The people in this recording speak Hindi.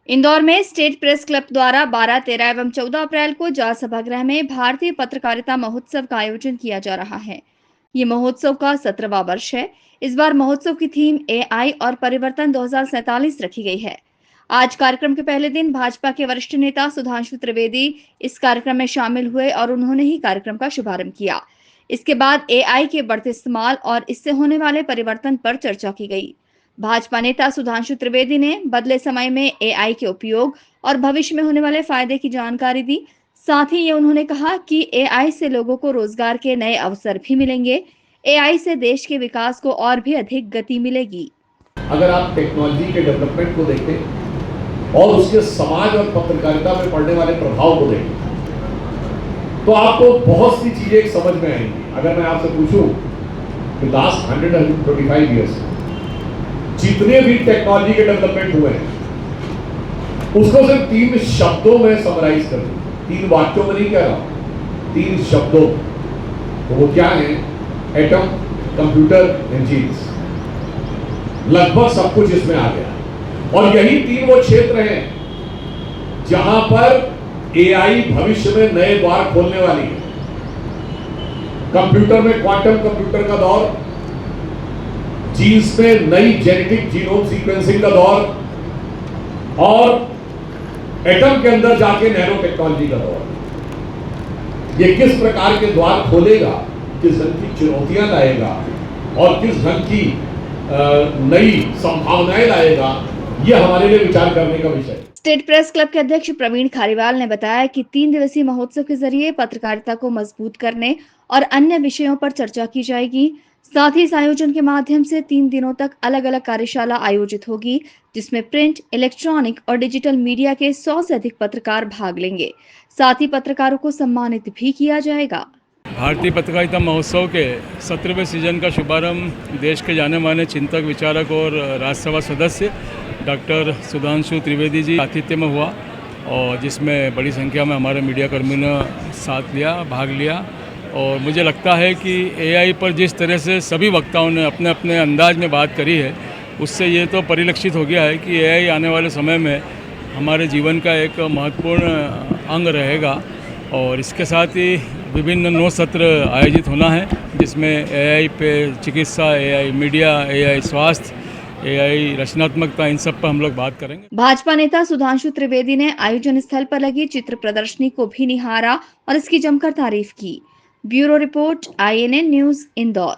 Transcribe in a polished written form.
इंदौर में स्टेट प्रेस क्लब द्वारा 12, 13 एवं 14 अप्रैल को जाल सभागृह में भारतीय पत्रकारिता महोत्सव का आयोजन किया जा रहा है। ये महोत्सव का 17वां वर्ष है। इस बार महोत्सव की थीम एआई और परिवर्तन 2047 रखी गई है। आज कार्यक्रम के पहले दिन भाजपा के वरिष्ठ नेता सुधांशु त्रिवेदी इस कार्यक्रम में शामिल हुए और उन्होंने ही कार्यक्रम का शुभारंभ किया। इसके बाद एआई के बढ़ते इस्तेमाल और इससे होने वाले परिवर्तन पर चर्चा की गई। भाजपा नेता सुधांशु त्रिवेदी ने बदले समय में एआई के उपयोग और भविष्य में होने वाले फायदे की जानकारी दी। साथ ही ये उन्होंने कहा कि एआई से लोगों को रोजगार के नए अवसर भी मिलेंगे। एआई से देश के विकास को और भी अधिक गति मिलेगी। अगर आप टेक्नोलॉजी के डेवलपमेंट को देखें और उसके समाज और पत्रकारिता में पड़ने वाले प्रभाव को देखें तो आपको बहुत सी चीजें समझ में आएंगी। अगर मैं आपसे पूछूं कि लास्ट 125 ईयर्स जितने भी टेक्नोलॉजी के डेवलपमेंट हुए हैं उसको सिर्फ 3 शब्दों में समराइज कर दूं, 3 वाक्यों में नहीं कह रहा, 3 शब्दों। तो वो क्या है? Atom, computer, engineers. लगभग सब कुछ इसमें आ गया और यही 3 वो क्षेत्र हैं जहां पर एआई भविष्य में नए द्वार खोलने वाली है। कंप्यूटर में क्वांटम कंप्यूटर का दौर, जीन्स में नई जेनेटिक जीनोम सीक्वेंसिंग का दौर और एटम के अंदर जाके नैनो टेक्नोलॉजी का दौर। ये किस प्रकार के द्वार खोलेगा, किस ढंग की चुनौतियां लाएगा और किस ढंग की नई संभावनाएं लाएगा, ये हमारे लिए विचार करने का विषय है। स्टेट प्रेस क्लब के अध्यक्ष प्रवीण खारीवाल ने बताया कि 3 दिवसीय महोत्सव के जरिए पत्रकारिता को मजबूत करने और अन्य विषयों पर चर्चा की जाएगी। साथ ही इस आयोजन के माध्यम से 3 दिनों तक अलग अलग कार्यशाला आयोजित होगी, जिसमें प्रिंट, इलेक्ट्रॉनिक और डिजिटल मीडिया के 100 से अधिक पत्रकार भाग लेंगे। साथ ही पत्रकारों को सम्मानित भी किया जाएगा। भारतीय पत्रकारिता महोत्सव के 17वें सीजन का शुभारंभ देश के जाने माने चिंतक, विचारक और राज्यसभा सदस्य डॉक्टर सुधांशु त्रिवेदी जी आतिथ्य में हुआ और जिसमें बड़ी संख्या में हमारे मीडिया कर्मियों ने साथ लिया, भाग लिया। और मुझे लगता है कि एआई पर जिस तरह से सभी वक्ताओं ने अपने अपने अंदाज में बात करी है, उससे ये तो परिलक्षित हो गया है कि एआई आने वाले समय में हमारे जीवन का एक महत्वपूर्ण अंग रहेगा। और इसके साथ ही विभिन्न 9 सत्र आयोजित होना है, जिसमें एआई पे चिकित्सा, एआई मीडिया, एआई स्वास्थ्य, एआई रचनात्मकता, इन सब पर हम लोग बात करेंगे। भाजपा नेता सुधांशु त्रिवेदी ने आयोजन स्थल पर लगी चित्र प्रदर्शनी को भी निहारा और इसकी जमकर तारीफ की। Bureau report, INN news, Indore.